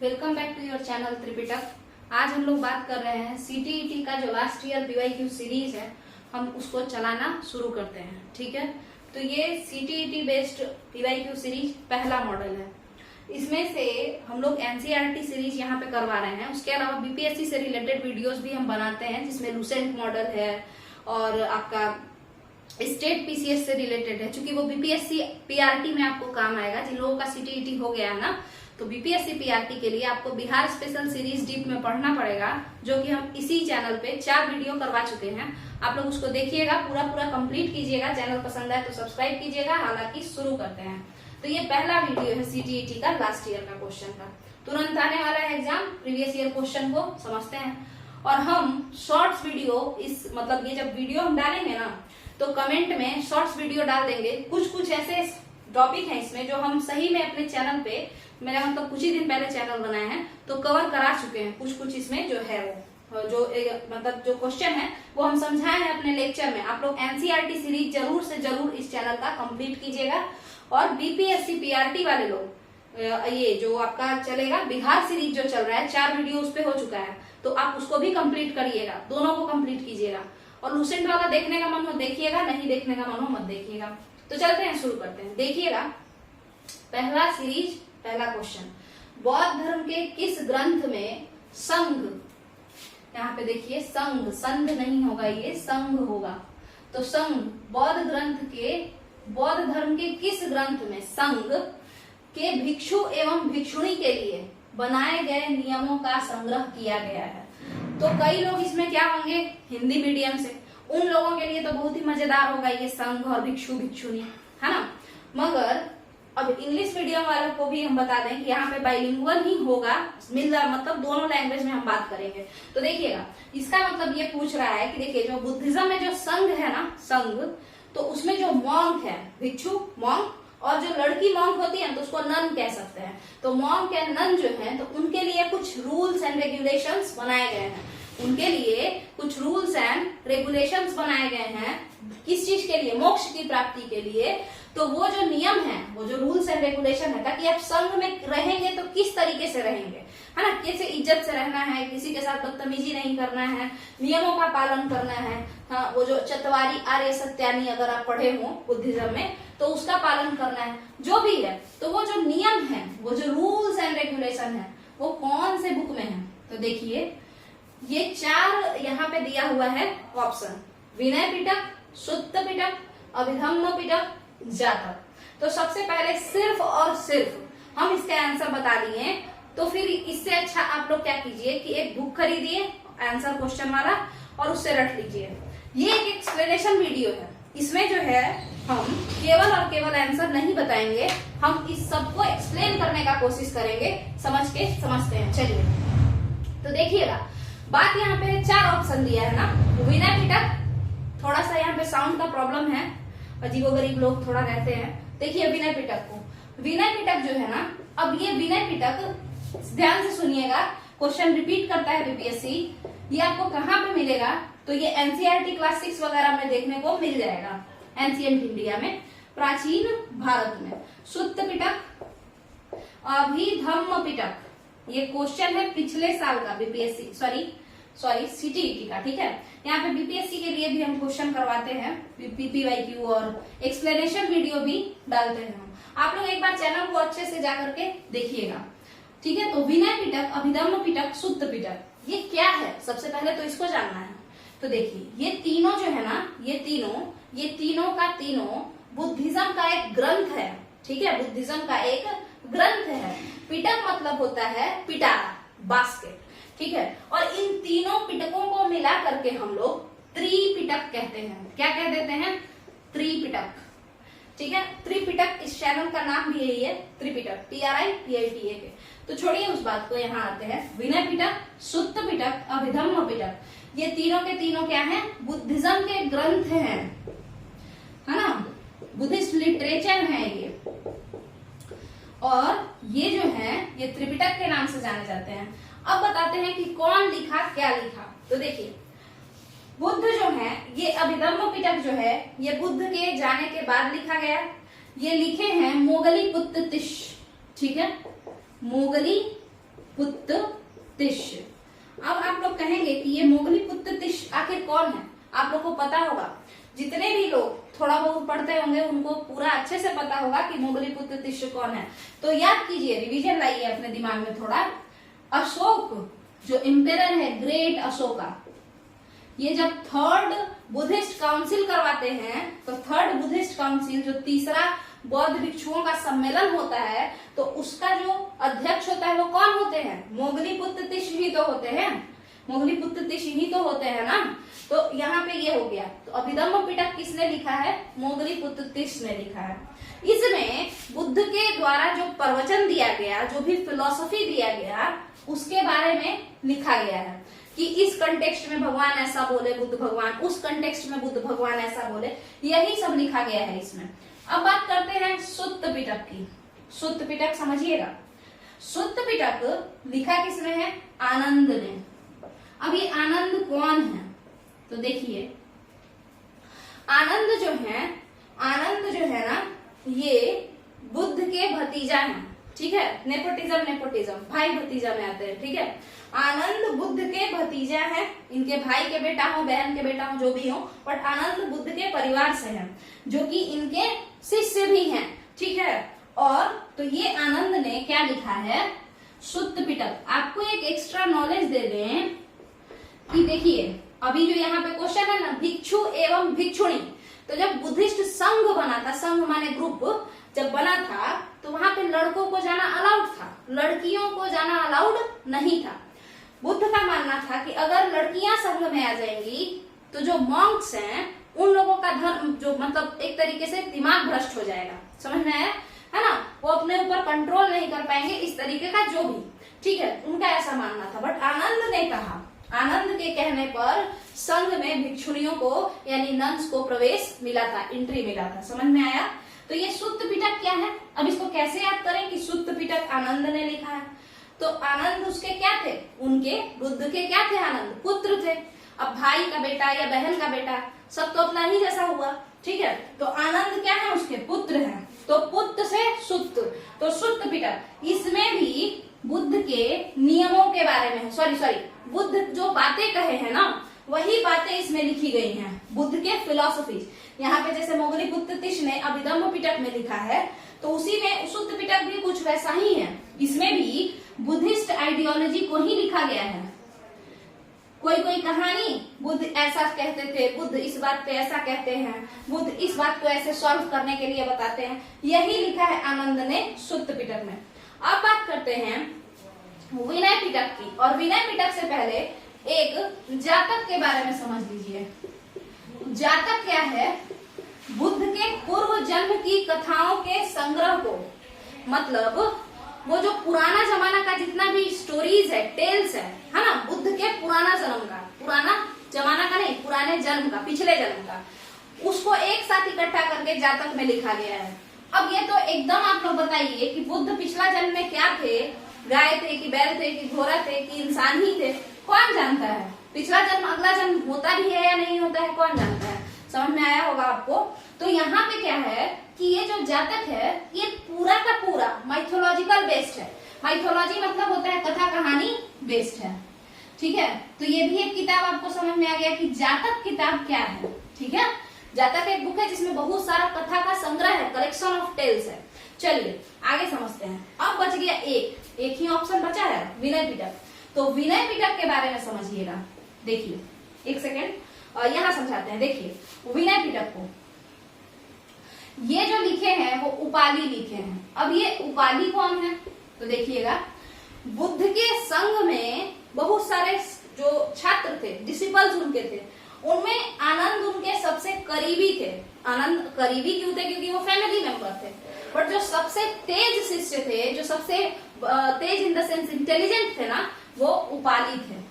Welcome back to your channel Tripitak. आज हम लोग बात कर रहे हैं सीटीईटी का जो लास्ट ईयर पीवाईक्यू सीरीज है, हम उसको चलाना शुरू करते हैं। ठीक है, तो ये सीटीईटी बेस्ड पीवाईक्यू सीरीज पहला मॉडल है। इसमें से हम लोग एनसीईआरटी सीरीज यहाँ पे करवा रहे हैं। उसके अलावा बीपीएससी से रिलेटेड वीडियोस भी हम बनाते हैं, जिसमें लूसेंट मॉडल है और आपका स्टेट पीसीएस से रिलेटेड है, क्योंकि वो बीपीएससी पीआरटी में आपको काम आएगा। जिन लोगों का सीटीईटी हो गया है ना, तो बीपीएससी पीआरटी के लिए आपको बिहार स्पेशल सीरीज डीप में पढ़ना पड़ेगा, जो कि हम इसी चैनल पे 4 वीडियो करवा चुके हैं। आप लोग उसको देखिएगा, पूरा कंप्लीट कीजिएगा। चैनल पसंद आए तो सब्सक्राइब कीजिएगा। हालांकि शुरू करते हैं। तो ये पहला वीडियो है सीटीईटी का लास्ट ईयर का क्वेश्चन का। तुरंत आने वाला है एग्जाम, प्रीवियस ईयर क्वेश्चन को समझते हैं। और हम शॉर्ट्स वीडियो मतलब ये जब वीडियो हम डालेंगे ना, तो कमेंट में शॉर्ट्स वीडियो डाल देंगे। कुछ ऐसे टॉपिक है इसमें जो हम सही में अपने चैनल पे, मेरा मतलब कुछ ही दिन पहले चैनल बनाए हैं, तो कवर करा चुके हैं। कुछ इसमें जो है वो मतलब जो क्वेश्चन है वो हम समझाए हैं अपने लेक्चर में। आप लोग एनसीईआरटी सीरीज जरूर से जरूर इस चैनल का कंप्लीट कीजिएगा। और बीपीएससी पीआरटी वाले लोग, ये जो आपका चलेगा बिहार सीरीज जो चल रहा है, 4 वीडियो उस पे हो चुका है, तो आप उसको भी कंप्लीट करिएगा। दोनों को कंप्लीट कीजिएगा। और लूसेंट वाला देखने का मन हो देखिएगा, नहीं देखने का मन हो मत देखिएगा। तो चलते हैं, शुरू करते हैं। देखिएगा पहला सीरीज, पहला क्वेश्चन, बौद्ध धर्म के किस ग्रंथ में संघ, यहाँ पे देखिए संघ, संघ नहीं होगा, ये संघ होगा। तो संघ बौद्ध धर्म के किस ग्रंथ में संघ के भिक्षु एवं भिक्षुणी के लिए बनाए गए नियमों का संग्रह किया गया है। तो कई लोग इसमें क्या होंगे, हिंदी मीडियम से, उन लोगों के लिए तो बहुत ही मजेदार होगा ये संघ और भिक्षु भिक्षुणी, है ना। मगर अब इंग्लिश मीडियम वालों को भी हम बता दें कि यहाँ पे बाइलिंगुअल ही होगा, मतलब दोनों लैंग्वेज में हम बात करेंगे। तो देखिएगा, इसका मतलब ये पूछ रहा है कि देखिए जो बुद्धिज्म में जो संघ है ना, संघ, तो उसमें जो मॉन्क है, भिक्षु मॉन्क, और जो लड़की मॉन्क होती है तो उसको नन कह सकते हैं। तो मॉन्क या नन जो है, तो उनके लिए कुछ रूल्स एंड रेगुलेशंस बनाए गए हैं। उनके लिए कुछ रूल्स एंड रेगुलेशंस बनाए गए हैं। किस चीज के लिए? मोक्ष की प्राप्ति के लिए। तो वो जो नियम है, वो जो रूल्स एंड रेगुलेशन है, ताकि आप संघ में रहेंगे तो किस तरीके से रहेंगे, है ना, कैसे इज्जत से रहना है, किसी के साथ बदतमीजी नहीं करना है, नियमों का पालन करना है। हाँ, वो जो चतवारी आर्य सत्यानी अगर आप पढ़े हो बुद्धिज्म में, तो उसका पालन करना है, जो भी है। तो वो जो नियम है, वो जो रूल्स एंड रेगुलेशन है, वो कौन से बुक में है? तो देखिए ये 4 यहाँ पे दिया हुआ है ऑप्शन, विनय पिटक, सुत्त पिटक, अभिधम्म पिटक, जातक। तो सबसे पहले सिर्फ और सिर्फ हम इसका आंसर बता दिए, तो फिर इससे अच्छा आप लोग क्या कीजिए कि एक बुक खरीदिए आंसर क्वेश्चन वाला, और उससे रट लीजिए। ये एक एक्सप्लेनेशन वीडियो है, इसमें जो है हम केवल और केवल आंसर नहीं बताएंगे, हम इस सबको एक्सप्लेन करने का कोशिश करेंगे। समझते हैं, चलिए। तो देखिएगा, बात यहाँ पे 4 ऑप्शन दिया है ना। विनय पिटक, थोड़ा सा यहाँ पे साउंड का प्रॉब्लम है, अजीबोगरीब लोग थोड़ा रहते हैं। देखिए विनय पिटक को, विनय पिटक जो है ना, अब ये विनय पिटक ध्यान से सुनिएगा, क्वेश्चन रिपीट करता है बीपीएससी। ये आपको कहाँ पे मिलेगा? तो ये एनसीईआरटी क्लास 6 वगैरह में देखने को मिल जाएगा, एंशिएंट इंडिया में, प्राचीन भारत में। सुत्त पिटक, अभिधम्म पिटक, ये क्वेश्चन है पिछले साल का बीपीएससी सॉरी सीटीईटी का। ठीक है, यहाँ पे बीपीएससी के लिए भी हम क्वेश्चन करवाते हैं, पीवाईक्यू और एक्सप्लेनेशन वीडियो भी डालते हैं हम। आप लोग एक बार चैनल को अच्छे से जाकर के देखिएगा। ठीक है, तो विनय पिटक, अभिधम्म पिटक, सुत्त पिटक, ये क्या है? सबसे पहले तो इसको जानना है। तो देखिए ये तीनों जो है ना, ये तीनों का तीनों बुद्धिज्म का एक ग्रंथ है। ठीक है, बुद्धिज्म का एक ग्रंथ है। पिटक मतलब होता है पिटारा, बास्केट। ठीक है, और इन तीनों पिटकों को मिला करके हम लोग त्रिपिटक कहते हैं। क्या कह देते हैं? त्रिपिटक। ठीक है, त्रिपिटक, इस चैनल का नाम भी यही है, त्रिपिटक, TRIPITAK। तो छोड़िए उस बात को, यहाँ आते हैं। विनय पिटक, सुत्त पिटक, अभिधम्म पिटक, ये तीनों के तीनों क्या है? बुद्धिज्म के ग्रंथ हैं, है ना, बुद्धिस्ट लिटरेचर है ये। और ये जो है ये त्रिपिटक के नाम से जाने जाते हैं। अब बताते हैं कि कौन लिखा, क्या लिखा। तो देखिए बुद्ध जो है, ये अभिधम्म पिटक जो है, ये बुद्ध के जाने के बाद लिखा गया। ये लिखे हैं मोगली पुत्तिश। ठीक है, मोगली पुत्तिष्य। अब आप लोग कहेंगे कि ये मोगली पुत्तिष्य आखिर कौन है? आप लोग को पता होगा, जितने भी लोग थोड़ा बहुत पढ़ते होंगे उनको पूरा अच्छे से पता होगा कि मोगली पुत्तिष्य कौन है। तो याद कीजिए, रिवीजन लाइए अपने दिमाग में थोड़ा। अशोक जो एम्पेरर है, ग्रेट अशोका, ये जब थर्ड बुद्धिस्ट काउंसिल करवाते हैं, तो थर्ड बुद्धिस्ट काउंसिल जो तीसरा बौद्ध भिक्षुओं का सम्मेलन होता है, तो उसका जो अध्यक्ष होता है वो कौन होते हैं? मोगली पुत्तिष्य ही तो होते हैं, मोगली पुत्तिष्य ही तो होते हैं ना। तो यहाँ पे ये हो गया। तो अभिधम्म पिटक किसने लिखा है? मोगली पुत्तिष्य ने लिखा है। इसमें बुद्ध के द्वारा जो प्रवचन दिया गया, जो भी फिलॉसफी दिया गया, उसके बारे में लिखा गया है कि इस कंटेक्स्ट में भगवान ऐसा बोले बुद्ध भगवान, उस कंटेक्स्ट में बुद्ध भगवान ऐसा बोले, यही सब लिखा गया है इसमें। अब बात करते हैं सुत्त पिटक की। सुत्त पिटक समझिएगा, सुत्त पिटक लिखा किसने है? आनंद ने। अब ये आनंद कौन है? तो देखिए, आनंद जो है ना, ये बुद्ध के भतीजा हैं, ठीक है। नेपोटिज्म भाई भतीजा में आते हैं, ठीक है। आनंद बुद्ध के भतीजा हैं, इनके भाई के बेटा हो, बहन के बेटा हो, जो भी हो, बट आनंद बुद्ध के परिवार से हैं, जो कि इनके शिष्य भी हैं, ठीक है। और तो ये आनंद ने क्या लिखा है? सुत्त पिटक। आपको एक एक्स्ट्रा नॉलेज दे दें कि देखिए, अभी जो यहाँ पे क्वेश्चन है ना, भिक्षु एवं भिक्षुणी, तो जब बुद्धिस्ट संघ बना था, संघ माने ग्रुप, जब बना था तो वहां पे लड़कों को जाना अलाउड था, लड़कियों को जाना अलाउड नहीं था। बुद्ध का मानना था कि अगर लड़कियां संघ में आ जाएंगी तो जो मॉन्क्स हैं उन लोगों का धर्म, जो मतलब एक तरीके से दिमाग भ्रष्ट हो जाएगा, समझ में आया है ना, वो अपने ऊपर कंट्रोल नहीं कर पाएंगे, इस तरीके का जो भी, ठीक है, उनका ऐसा मानना था। बट आनंद ने कहा, आनंद के कहने पर संघ में भिक्षुणियों को यानी नन्स को प्रवेश मिला था, एंट्री मिला था, समझ में आया। तो ये सुत्त पिटक क्या है? अब इसको कैसे याद करें कि सुत्त पिटक आनंद ने लिखा है? तो आनंद उसके क्या थे? उनके बुद्ध के क्या थे? आनंद पुत्र थे। अब भाई का बेटा या बहन का बेटा सब तो अपना ही जैसा हुआ, ठीक है। तो आनंद क्या है? उसके पुत्र हैं, तो पुत्र से सुत्त, तो सुत्त पिटक। इसमें भी बुद्ध के नियमों के बारे में, सॉरी बुद्ध जो बातें कहे हैं ना, वही बातें इसमें लिखी गई हैं, बुद्ध के फिलॉसफी। यहाँ पे जैसे मोगली पुत्तिष्य ने अभिधम्म पिटक में लिखा है, तो उसी में सुत्त पिटक भी कुछ वैसा ही है। इसमें भी बुद्धिस्ट आइडियोलॉजी को ही लिखा गया है। कोई कहानी, बुद्ध ऐसा कहते थे, बुद्ध इस बात पे ऐसा कहते हैं, बुद्ध इस बात को ऐसे सॉल्व करने के लिए बताते हैं, यही लिखा है आनंद ने सुत्त पिटक में। अब बात करते हैं विनय पिटक की, और विनय पिटक से पहले एक जातक के बारे में समझ लीजिए। जातक क्या है? बुद्ध के पूर्व जन्म की कथाओं के संग्रह को, मतलब वो जो पुराना जमाना का जितना भी स्टोरीज है, टेल्स है ना, बुद्ध के पुराना जन्म का, पुराना जमाना का नहीं, पुराने जन्म का, पिछले जन्म का, उसको एक साथ इकट्ठा करके जातक में लिखा गया है। अब ये तो एकदम आप लोग बताइए कि बुद्ध पिछला जन्म में क्या थे? गाय थे कि बैल थे कि घोड़ा थे कि इंसान ही थे? कौन जानता है? पिछला जन्म अगला जन्म होता भी है या नहीं होता है, कौन जानता है? समझ में आया होगा आपको। तो यहाँ पे क्या है कि ये जो जातक है, ये पूरा का पूरा माइथोलॉजिकल बेस्ड है। माइथोलॉजी मतलब होता है कथा कहानी बेस्ड है, ठीक है। तो ये भी एक किताब आपको समझ में आ गया कि जातक किताब क्या है, ठीक है। जातक एक बुक है जिसमें बहुत सारा कथा का संग्रह है, कलेक्शन ऑफ टेल्स है। चलिए आगे समझते हैं। अब बच गया एक ही ऑप्शन बचा है, विनय पिटक। तो विनय पिटक के बारे में समझिएगा। देखिए एक सेकेंड, यहाँ समझाते हैं। देखिए विनय पिटक को ये जो लिखे हैं वो उपाली लिखे हैं। अब ये उपाली कौन है? तो देखिएगा, बुद्ध के संघ में बहुत सारे जो छात्र थे, डिसिपल्स उनके थे, उनमें आनंद उनके सबसे करीबी थे। आनंद करीबी क्यों थे? क्योंकि वो फैमिली मेंबर थे। बट जो सबसे तेज शिष्य थे, जो सबसे तेज इन द सेंस इंटेलिजेंट थे ना, वो उपाली थे।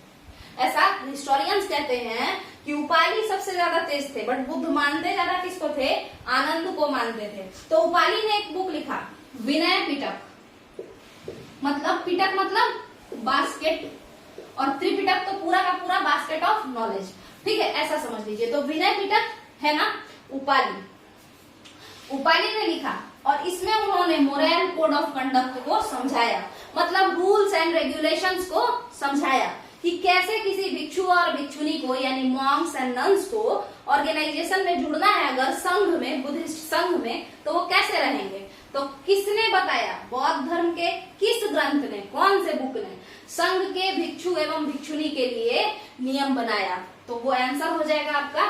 ऐसा हिस्टोरियंस कहते हैं कि उपाली सबसे ज्यादा तेज थे, बट बुद्ध मानते ज्यादा किसको थे? आनंद को मानते थे। तो उपाली ने एक बुक लिखा, विनय पिटक। मतलब पिटक मतलब बास्केट, और त्रिपिटक तो पूरा का पूरा बास्केट ऑफ नॉलेज, ठीक है, ऐसा समझ लीजिए। तो विनय पिटक है ना उपाली ने लिखा, और इसमें उन्होंने मोरल कोड ऑफ कंडक्ट को समझाया, मतलब रूल्स रूल्स एंड रेगुलेशंस को समझाया कि कैसे किसी भिक्षु और भिक्षुनी को यानी मॉन्क्स एंड नन्स को ऑर्गेनाइजेशन में जुड़ना है अगर संघ में, बुद्धिस्ट संघ में, तो वो कैसे रहेंगे। तो किसने बताया, बौद्ध धर्म के किस ग्रंथ ने, कौन से बुक ने संघ के भिक्षु एवं भिक्षुनी के लिए नियम बनाया। तो वो आंसर हो जाएगा आपका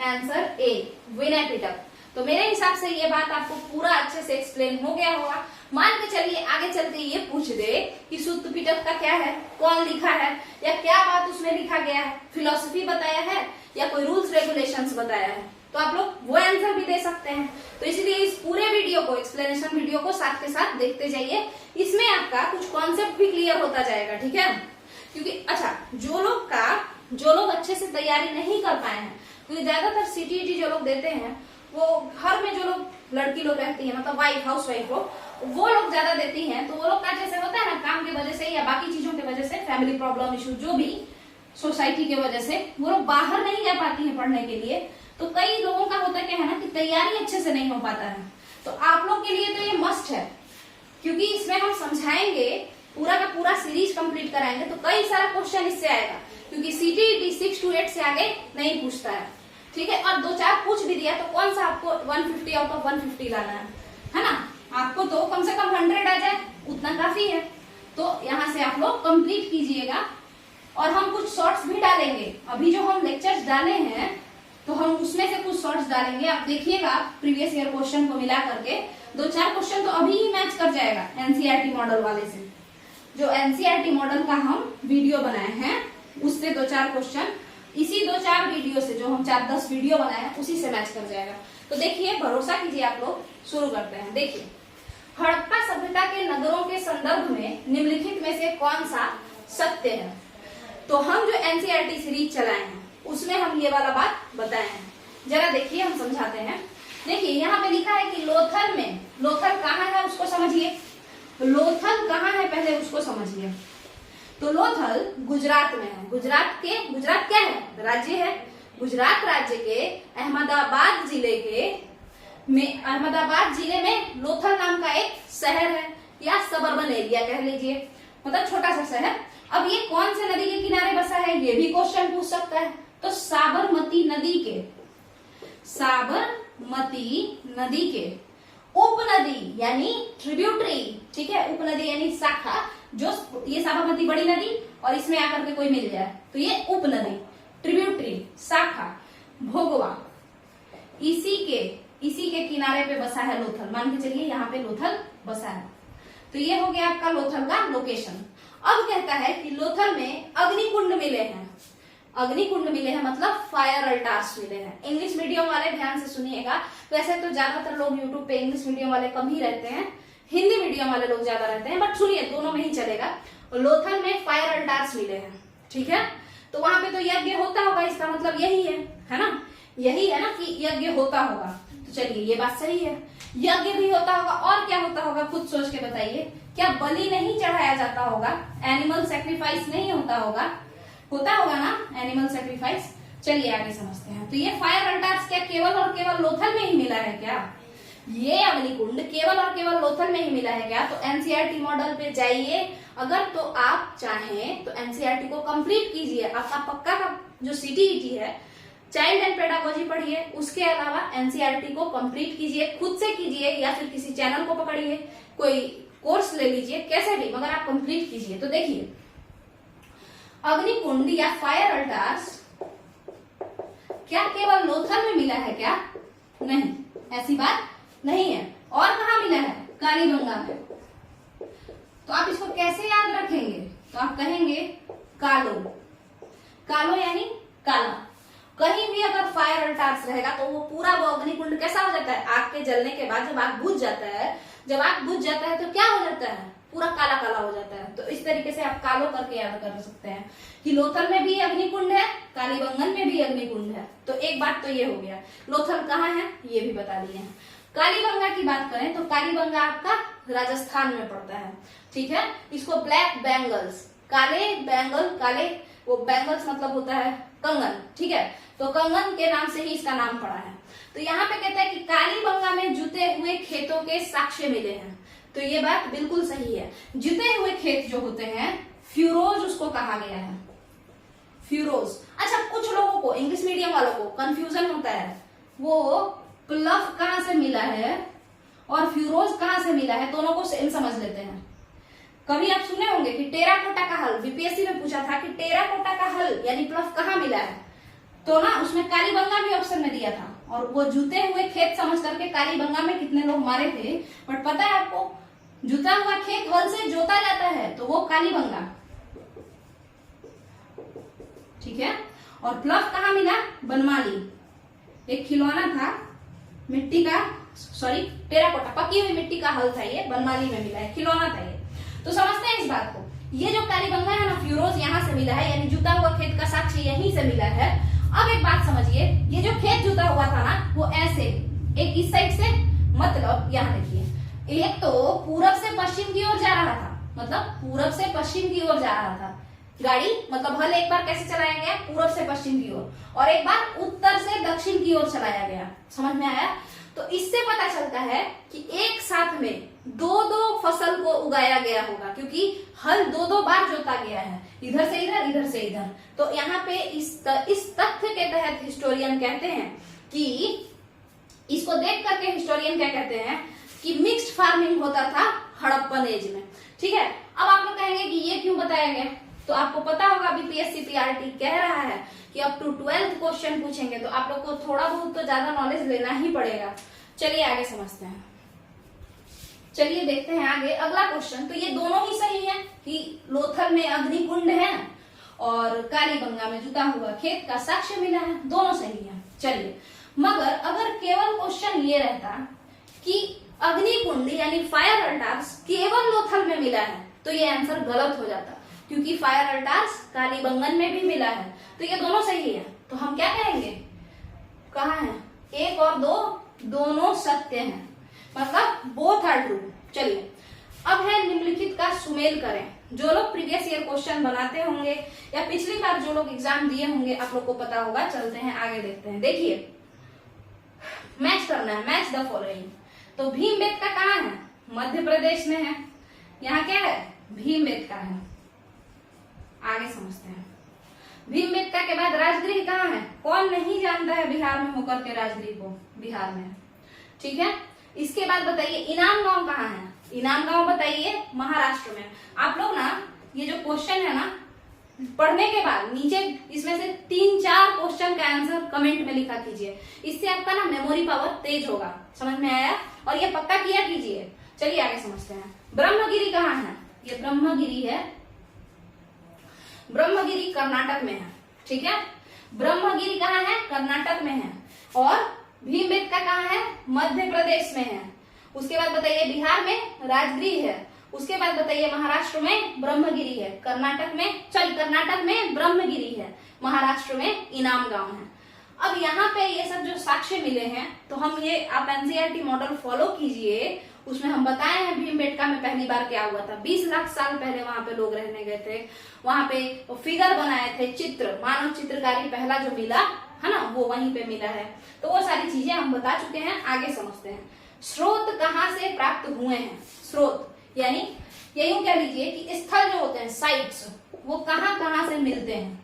आंसर ए, विनय पिटक। तो मेरे हिसाब से ये बात आपको पूरा अच्छे से एक्सप्लेन हो गया होगा। मान के चलिए आगे चलते ये पूछ दे कि सुत्त पिटक का क्या है, कौन लिखा है, या क्या बात उसमें लिखा गया है, फिलॉसफी बताया है या कोई रूल्स रेगुलेशंस बताया है, तो आप लोग वो आंसर भी दे सकते हैं। तो इसलिए इस पूरे वीडियो को, एक्सप्लेनेशन वीडियो को साथ के साथ देखते जाइए, इसमें आपका कुछ कॉन्सेप्ट भी क्लियर होता जाएगा, ठीक है। क्योंकि अच्छा, जो लोग अच्छे से तैयारी नहीं कर पाए हैं, क्योंकि ज्यादातर सीटीईटी जो लोग देते हैं वो घर में जो लोग लड़की लोग रहती है, मतलब वाइफ, हाउस वाइफ हो, वो लोग ज्यादा देती हैं। तो वो लोग का जैसे होता है ना, काम की वजह से या बाकी चीजों की वजह से, फैमिली प्रॉब्लम इशू, जो भी सोसाइटी की वजह से वो लोग बाहर नहीं जा पाती है पढ़ने के लिए। तो कई लोगों का होता क्या है ना कि तैयारी अच्छे से नहीं हो पाता है। तो आप लोग के लिए तो ये मस्ट है, क्योंकि इसमें हम समझाएंगे, पूरा का पूरा सीरीज कंप्लीट कराएंगे, तो कई सारा क्वेश्चन इससे आएगा, क्योंकि सीटीईटी 6 to 8 से आगे नहीं पूछता है, ठीक है। और 2-4 पूछ भी दिया तो कौन सा आपको 150 आउट ऑफ 150 लाना है ना। आपको तो कम से कम 100 आ जाए, उतना काफी है। तो यहाँ से आप लोग कंप्लीट कीजिएगा। और हम कुछ शॉर्ट्स भी डालेंगे, अभी जो हम लेक्चर्स डाले हैं तो हम उसमें से कुछ शॉर्ट्स डालेंगे। आप देखिएगा प्रीवियस ईयर क्वेश्चन को मिला करके 2-4 क्वेश्चन तो अभी ही मैच कर जाएगा एनसीईआरटी मॉडल वाले से। जो एनसीईआरटी मॉडल का हम वीडियो बनाए हैं उससे 2-4 क्वेश्चन इसी 2-4 वीडियो से, जो हम 4-10 वीडियो बनाए हैं उसी से मैच कर जाएगा। तो देखिए, भरोसा कीजिए, आप लोग शुरू करते हैं। देखिए, हड़प्पा सभ्यता के नगरों के संदर्भ में निम्नलिखित में से कौन सा सत्य है। तो हम जो एनसीईआरटी सीरीज चलाए हैं उसमें हम ये वाला बात बताए हैं। जरा देखिए, हम समझाते हैं। देखिए, यहाँ पे लिखा है कि लोथल में, लोथल कहाँ है उसको समझिए। लोथल कहाँ है पहले उसको समझिए। तो लोथल गुजरात में है। गुजरात क्या है, राज्य है। गुजरात राज्य के अहमदाबाद जिले में लोथल नाम का एक शहर है, या सबर्बन एरिया कह लीजिए, मतलब छोटा सा शहर। अब ये कौन से नदी के किनारे बसा है, ये भी क्वेश्चन पूछ सकता है। तो साबरमती नदी के उपनदी यानी ट्रिब्यूटरी, ठीक है, उपनदी यानी शाखा, जो ये साबरमती बड़ी नदी और इसमें आकर के कोई मिल जाए तो ये उपनदी, ट्रिब्यूटरी, शाखा, भोगवा, इसी के किनारे पे बसा है लोथल। मान के चलिए यहाँ पे लोथल बसा है। तो ये हो गया आपका लोथल का लोकेशन। अब कहता है कि लोथल में अग्निकुंड मिले हैं। अग्निकुंड मिले हैं मतलब फायर अल्टार्स मिले हैं। इंग्लिश मीडियम वाले ध्यान से सुनिएगा। वैसे तो ज्यादातर लोग यूट्यूब पे इंग्लिश मीडियम वाले कम ही रहते हैं, हिंदी मीडियम वाले लोग ज्यादा रहते हैं, बट सुनिए दोनों में ही चलेगा। लोथल में फायर अल्टार्स मिले हैं, ठीक है। तो वहां पे तो यज्ञ होता होगा, इसका मतलब यही है ना, यही है ना कि यज्ञ होता होगा। तो चलिए ये बात सही है, यज्ञ भी होता होगा। और क्या होता होगा खुद सोच के बताइए। क्या बलि नहीं चढ़ाया जाता होगा, एनिमल सेक्रीफाइस नहीं होता होगा ना एनिमल सेक्रीफाइस। चलिए आगे समझते हैं। तो ये फायर अल्टार्स क्या केवल और केवल लोथल में ही मिला है क्या? ये अग्निकुंड केवल और केवल लोथल में ही मिला है क्या? तो एनसीईआरटी मॉडल पे जाइए, अगर तो आप चाहें तो एनसीईआरटी को कंप्लीट कीजिए। आपका पक्का का जो सीटीईटी है, चाइल्ड एंड पेडागोजी पढ़िए, उसके अलावा एनसीईआरटी को कंप्लीट कीजिए, खुद से कीजिए या फिर किसी चैनल को पकड़िए, कोई कोर्स ले लीजिए, कैसे भी, मगर आप कंप्लीट कीजिए। तो देखिए, अग्निकुंड या फायर अल्टार्स क्या केवल लोथल में मिला है क्या? नहीं, ऐसी बात नहीं है। और कहा मिला है? कालीबंगा में। तो आप इसको कैसे याद रखेंगे? तो आप कहेंगे कालो, कालो यानी काला। कहीं भी अगर फायर अल्टार्स रहेगा तो वो पूरा वो अग्निकुंड कैसा हो जाता है? आग के जलने के बाद जब आग बुझ जाता है, तो क्या हो जाता है? पूरा काला काला हो जाता है। तो इस तरीके से आप कालो करके याद कर सकते हैं कि लोथल में भी अग्निकुंड है, कालीबंगन में भी अग्निकुंड है। तो एक बात तो ये हो गया, लोथल कहाँ है ये भी बता दिए हैं। कालीबंगा की बात करें तो कालीबंगा आपका राजस्थान में पड़ता है, ठीक है। इसको ब्लैक बैंगल्स, काले बैंगल, काले वो बैंगल्स मतलब होता है कंगन, ठीक है। तो कंगन के नाम से ही इसका नाम पड़ा है। तो यहाँ पे कहता है कि कालीबंगा में जुते हुए खेतों के साक्ष्य मिले हैं। तो ये बात बिल्कुल सही है। जुते हुए खेत जो होते हैं फ्यूरोज उसको कहा गया है, फ्यूरोज। अच्छा, कुछ लोगों को, इंग्लिश मीडियम वालों को कंफ्यूजन होता है, वो प्लफ कहां से मिला है और फ्यूरोज कहां से मिला है, दोनों को सेम समझ लेते हैं। कभी आप सुने होंगे कि टेराकोटा का हल, बीपीएससी में पूछा था कि टेराकोटा का हल यानी प्लफ कहां मिला है, तो ना उसमें कालीबंगा भी ऑप्शन में दिया था, और वो जूते हुए खेत समझ करके कालीबंगा में कितने लोग मारे थे। बट पता है आपको, जुता हुआ खेत हल से जोता जाता है तो वो कालीबंगा, ठीक है। और प्लफ कहां मिला, बनमाली, एक खिलौना था मिट्टी का, सॉरी टेराकोटा, पकी हुई मिट्टी का हल था, ये बनमाली में मिला है, खिलौना था ये। तो समझते हैं इस बात को, ये जो कालीबंगा है ना फ्यूरोज यहाँ से मिला है, यानी जुता हुआ खेत का साक्ष्य यहीं से मिला है। अब एक बात समझिए, ये जो खेत जुता हुआ था ना वो ऐसे, एक इस साइड से, मतलब यहाँ देखिए, एक तो पूरब से पश्चिम की ओर जा रहा था, मतलब पूरब से पश्चिम की ओर जा रहा था गाड़ी, मतलब हल एक बार कैसे चलाया गया, पूरब से पश्चिम की ओर, और एक बार उत्तर से दक्षिण की ओर चलाया गया। समझ में आया? तो इससे पता चलता है कि एक साथ में दो दो फसल को उगाया गया होगा, क्योंकि हल दो दो बार जोता गया है, इधर से इधर, इधर से इधर। तो यहाँ पे इस तथ्य के तहत हिस्टोरियन कहते हैं कि, इसको देख करके हिस्टोरियन क्या कहते हैं कि मिक्स्ड फार्मिंग होता था हड़प्पन एज में, ठीक है। अब आप लोग कहेंगे कि ये क्यों बताया गया, तो आपको पता होगा बीपीएससी पीआरटी कह रहा है कि अप टू 12th क्वेश्चन पूछेंगे, तो आप लोग को थोड़ा बहुत तो ज्यादा नॉलेज लेना ही पड़ेगा। चलिए आगे समझते हैं, चलिए देखते हैं आगे अगला क्वेश्चन। तो ये दोनों ही सही है कि लोथल में अग्निकुंड है और कालीबंगा में जुता हुआ खेत का साक्ष्य मिला है, दोनों सही है। चलिए, मगर अगर केवल क्वेश्चन ये रहता कि अग्निकुंड यानी फायर अल्टार्स केवल लोथल में मिला है, तो ये आंसर गलत हो जाता, क्योंकि फायर अल्टार्स कालीबंगन में भी मिला है, तो ये दोनों सही है। तो हम क्या कहेंगे, कहाँ है, एक और दो दोनों सत्य हैं, मतलब बोथ आर ट्रू। चलिए, अब है निम्नलिखित का सुमेल करें। जो लोग प्रीवियस ईयर क्वेश्चन बनाते होंगे या पिछली बार जो लोग एग्जाम दिए होंगे, आप लोग को पता होगा। चलते हैं आगे देखते हैं। देखिए, मैच करना है, मैच द फॉलोइंग। तो भीमबेटका कहाँ है, मध्य प्रदेश में है। यहाँ क्या है, भीमबेटका है। आगे समझते हैं। भीमबेटका के बाद राजगृह कहाँ है, कौन नहीं जानता है बिहार में होकर के राजगृह को, बिहार में, ठीक है। इसके बाद बताइए इनाम गांव कहाँ है, इनाम गांव बताइए महाराष्ट्र में। आप लोग ना ये जो क्वेश्चन है ना, पढ़ने के बाद नीचे इसमें से 3-4 क्वेश्चन का आंसर कमेंट में लिखा कीजिए, इससे आपका ना मेमोरी पावर तेज होगा। समझ में आया? और ये पक्का किया कीजिए। चलिए आगे समझते हैं। ब्रह्मगिरी कहाँ है, ये ब्रह्मगिरी है, ब्रह्मगिरी कर्नाटक में है, ठीक है। ब्रह्मगिरी कहाँ है, कर्नाटक में है। और भीमबेटका कहाँ है, मध्य प्रदेश में है। उसके बाद बताइए बिहार में राजगृह है। उसके बाद बताइए महाराष्ट्र में ब्रह्मगिरी है, कर्नाटक में ब्रह्मगिरी है, महाराष्ट्र में इनाम गांव है। अब यहाँ पे ये सब जो साक्ष्य मिले हैं, तो हम ये, आप एनसीईआरटी मॉडल फॉलो कीजिए। उसमें हम बताए हैं भीमबेटका में पहली बार क्या हुआ था। 20 लाख साल पहले वहां पे लोग रहने गए थे, वहां पे फिगर बनाए थे, चित्र, मानव चित्रकारी पहला जो मिला है ना, वो वहीं पे मिला है। तो वो सारी चीजें हम बता चुके हैं। आगे समझते हैं। स्रोत कहाँ से प्राप्त हुए हैं, स्रोत यानी ये यूं कह लीजिए कि स्थल जो होते हैं, साइट्स, वो कहाँ कहाँ से मिलते हैं,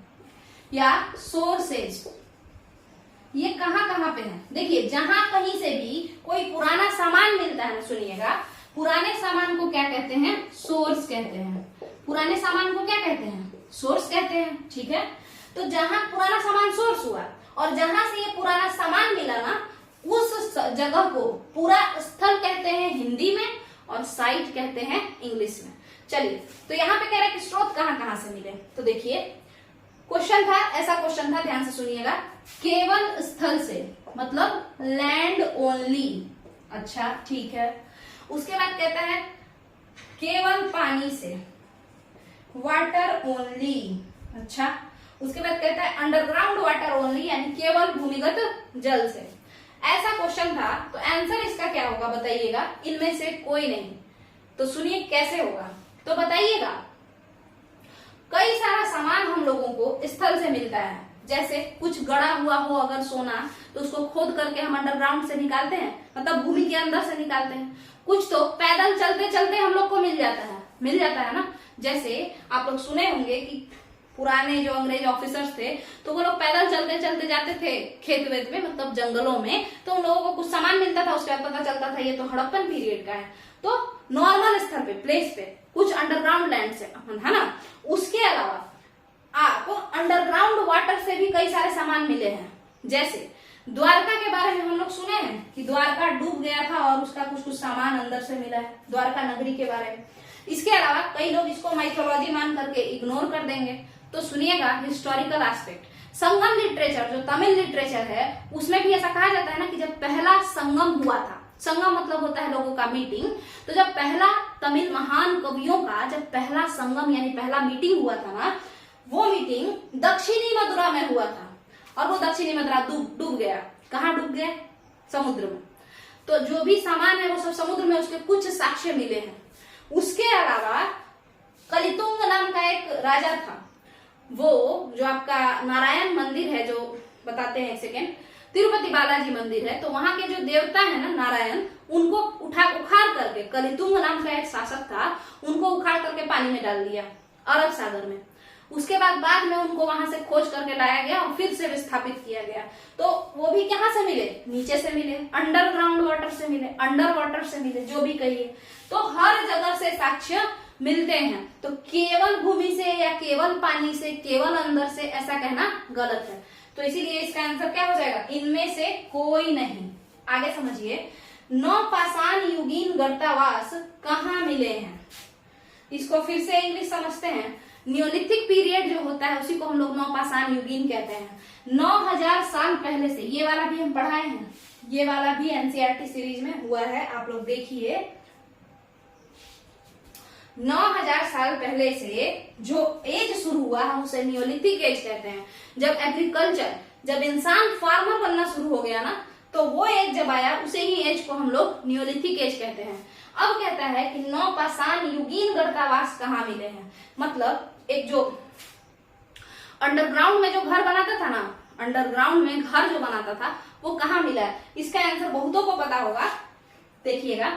या सोर्सेज, ये कहाँ कहाँ पे है। देखिए, जहां कहीं से भी कोई पुराना सामान मिलता है, सुनिएगा, पुराने सामान को क्या कहते हैं, सोर्स कहते हैं। पुराने सामान को क्या कहते हैं, सोर्स कहते हैं, ठीक है। तो जहां पुराना सामान सोर्स हुआ और जहां से ये पुराना सामान मिला ना, उस जगह को पूरा स्थल कहते हैं हिंदी में, और साइट कहते हैं इंग्लिश में। चलिए, तो यहाँ पे कह रहा है कि स्रोत कहाँ कहाँ से मिले। तो देखिए, क्वेश्चन था, ऐसा क्वेश्चन था, ध्यान से सुनिएगा, केवल स्थल से, मतलब लैंड ओनली। अच्छा, ठीक है। उसके बाद कहता है केवल पानी से, वाटर ओनली। अच्छा, उसके बाद कहता है अंडरग्राउंड वाटर ओनली, यानी केवल भूमिगत जल से। ऐसा क्वेश्चन था, तो आंसर इसका क्या होगा बताइएगा, इनमें से कोई नहीं। तो सुनिए कैसे होगा, तो बताइएगा। कई सारा सामान हम लोगों को स्थल से मिलता है, जैसे कुछ गड़ा हुआ हो अगर सोना, तो उसको खोद करके हम अंडरग्राउंड से निकालते हैं, मतलब भूमि के अंदर से निकालते हैं। कुछ तो पैदल चलते चलते हम लोग को मिल जाता है ना। जैसे आप लोग सुने होंगे कि पुराने जो अंग्रेज ऑफिसर्स थे, तो वो लोग पैदल चलते चलते जाते थे खेत वेत में, मतलब जंगलों में, तो उन लोगों को कुछ सामान मिलता था, उसके बाद पता चलता था ये तो हड़प्पन पीरियड का है। तो नॉर्मल स्तर पे, प्लेस पे, कुछ अंडरग्राउंड लैंड से, है ना। उसके अलावा आपको अंडरग्राउंड वाटर से भी कई सारे सामान मिले हैं। जैसे द्वारका के बारे में हम लोग सुने हैं कि द्वारका डूब गया था और उसका कुछ सामान अंदर से मिला है, द्वारका नगरी के बारे में। इसके अलावा कई लोग इसको माइथोलॉजी मान करके इग्नोर कर देंगे, तो सुनिएगा हिस्टोरिकल एस्पेक्ट। संगम लिटरेचर, जो तमिल लिटरेचर है, उसमें भी ऐसा कहा जाता है ना कि जब पहला संगम हुआ था, संगम मतलब होता है लोगों का मीटिंग, तो जब पहला तमिल महान कवियों का जब पहला संगम यानी पहला मीटिंग हुआ था ना, वो मीटिंग दक्षिणी मदुरा में हुआ था, और वो दक्षिणी मदुरा डूब गया। कहाँ डूब गया? समुद्र में। तो जो भी सामान है वो सब समुद्र में, उसके कुछ साक्ष्य मिले हैं। उसके अलावा कलितुंग नाम का एक राजा था, वो जो आपका नारायण मंदिर है, जो बताते हैं, एक सेकेंड, तिरुपति बालाजी मंदिर है, तो वहां के जो देवता है ना नारायण, उनको उखाड़ करके, कलितुंग नाम का एक शासक था, उनको उखाड़ करके पानी में डाल दिया, अरब सागर में। उसके बाद में उनको वहां से खोज करके लाया गया और फिर से विस्थापित किया गया। तो वो भी कहाँ से मिले? नीचे से मिले, अंडरग्राउंड वाटर से मिले, अंडर वाटर से मिले, जो भी कहिए। तो हर जगह से साक्ष्य मिलते हैं। तो केवल भूमि से या केवल पानी से, केवल अंदर से, ऐसा कहना गलत है। तो इसीलिए इसका आंसर क्या हो जाएगा? इनमें से कोई नहीं। आगे समझिए, नवपाषाण युगीन गर्तावास कहाँ मिले हैं? इसको फिर से इंग्लिश समझते हैं। नियोलिथिक पीरियड जो होता है उसी को हम लोग नवपाषाण युगीन कहते हैं। 9000 साल पहले से, ये वाला भी हम पढ़ाए हैं, ये वाला भी एनसीईआरटी सीरीज में हुआ है, आप लोग देखिए। 9000 साल पहले से जो एज शुरू हुआ हम उसे नियोलिथिक एज कहते हैं। जब एग्रीकल्चर, जब इंसान फार्मर बनना शुरू हो गया ना, तो वो एज जब आया, उसे ही एज को हम लोग नियोलिथिक एज कहते हैं। अब कहता है कि नवपाषाण युगीन गर्तावास कहाँ मिले हैं, मतलब एक जो अंडरग्राउंड में जो घर बनाता था ना, अंडरग्राउंड में घर जो बनाता था, वो कहाँ मिला है? इसका आंसर बहुतों को पता होगा, देखिएगा,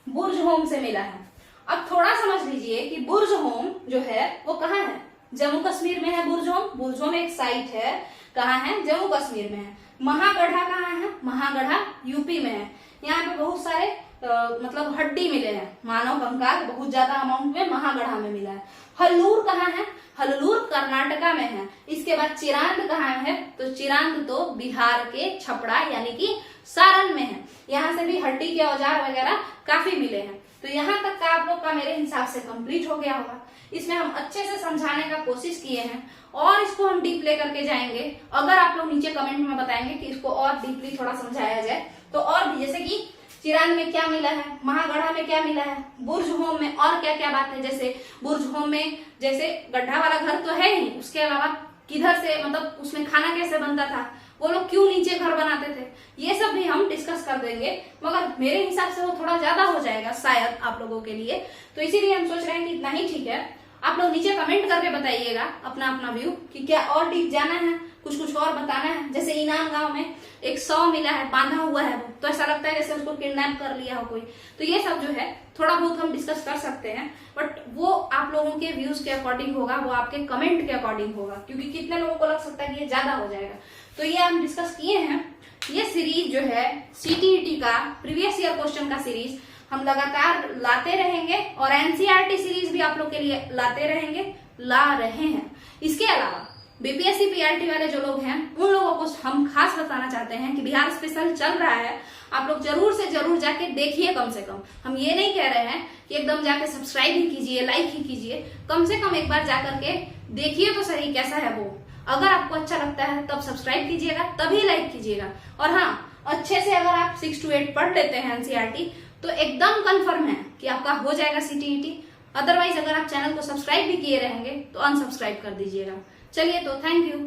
बुर्ज होम से मिला है। अब थोड़ा समझ लीजिए कि बुर्ज होम जो है वो कहाँ है? जम्मू कश्मीर में है बुर्ज होम। बुर्ज होम एक साइट है, कहाँ है? जम्मू कश्मीर में है। महागढ़ा कहाँ है? महागढ़ा यूपी में है। यहाँ पे बहुत सारे मतलब हड्डी मिले हैं, मानव कंकाल बहुत ज्यादा अमाउंट में महागढ़ा में मिला है। हल्लूर कहाँ है? हल्लूर कर्नाटका में है। इसके बाद चिरांद कहाँ है? तो चिरांद तो बिहार के छपड़ा यानी कि सारण में है। यहाँ से भी हड्डी के औजार वगैरह काफी मिले हैं। तो यहाँ तक का आप लोग का मेरे हिसाब से कंप्लीट हो गया होगा। इसमें हम अच्छे से समझाने का कोशिश किए हैं और इसको हम डीप ले करके जाएंगे। अगर आप लोग नीचे कमेंट में बताएंगे कि इसको और डीपली थोड़ा समझाया जाए तो और भी, जैसे कि चिरांद में क्या मिला है, महागढ़ा में क्या मिला है, बुर्ज होम में और क्या क्या बात है। जैसे बुर्ज होम में जैसे गड्ढा वाला घर तो है ही, उसके अलावा किधर से, मतलब उसमें खाना कैसे बनता था, वो लोग क्यों नीचे घर बनाते थे, ये सब भी हम डिस्कस कर देंगे। मगर मेरे हिसाब से वो थोड़ा ज्यादा हो जाएगा शायद आप लोगों के लिए, तो इसीलिए हम सोच रहे हैं कि इतना ही ठीक है। आप लोग नीचे कमेंट करके बताइएगा अपना अपना व्यू कि क्या और डीप जाना है, कुछ कुछ और बताना है। जैसे इनाम गांव में एक 100 मिला है, बांधा हुआ है, तो ऐसा लगता है जैसे उसको किडनैप कर लिया हो कोई। तो ये सब जो है थोड़ा बहुत हम डिस्कस कर सकते हैं, बट वो आप लोगों के व्यूज के अकॉर्डिंग होगा, वो आपके कमेंट के अकॉर्डिंग होगा, क्योंकि कितने लोगों को लग सकता है कि ये ज्यादा हो जाएगा। तो ये हम डिस्कस किए हैं। ये सीरीज जो है सीटीईटी का प्रीवियस ईयर क्वेश्चन का सीरीज हम लगातार लाते रहेंगे और एनसीईआरटी सीरीज भी आप लोग के लिए लाते रहेंगे, ला रहे हैं। इसके अलावा बीपीएससी पीआरटी वाले जो लोग हैं उन लोगों को हम खास बताना चाहते हैं कि बिहार स्पेशल चल रहा है, आप लोग जरूर से जरूर जाके देखिए। कम से कम हम ये नहीं कह रहे हैं कि एकदम जाके सब्सक्राइब ही कीजिए, लाइक ही कीजिए, कम से कम एक बार जाकर के देखिए तो सही कैसा है वो। अगर आपको अच्छा लगता है तब सब्सक्राइब कीजिएगा, तभी लाइक कीजिएगा। और हाँ, अच्छे से अगर आप 6 to 8 पढ़ लेते हैं एनसीईआरटी तो एकदम कंफर्म है कि आपका हो जाएगा सीटीईटी। अदरवाइज अगर आप चैनल को सब्सक्राइब भी किए रहेंगे तो अनसब्सक्राइब कर दीजिएगा। चलिए, तो थैंक यू।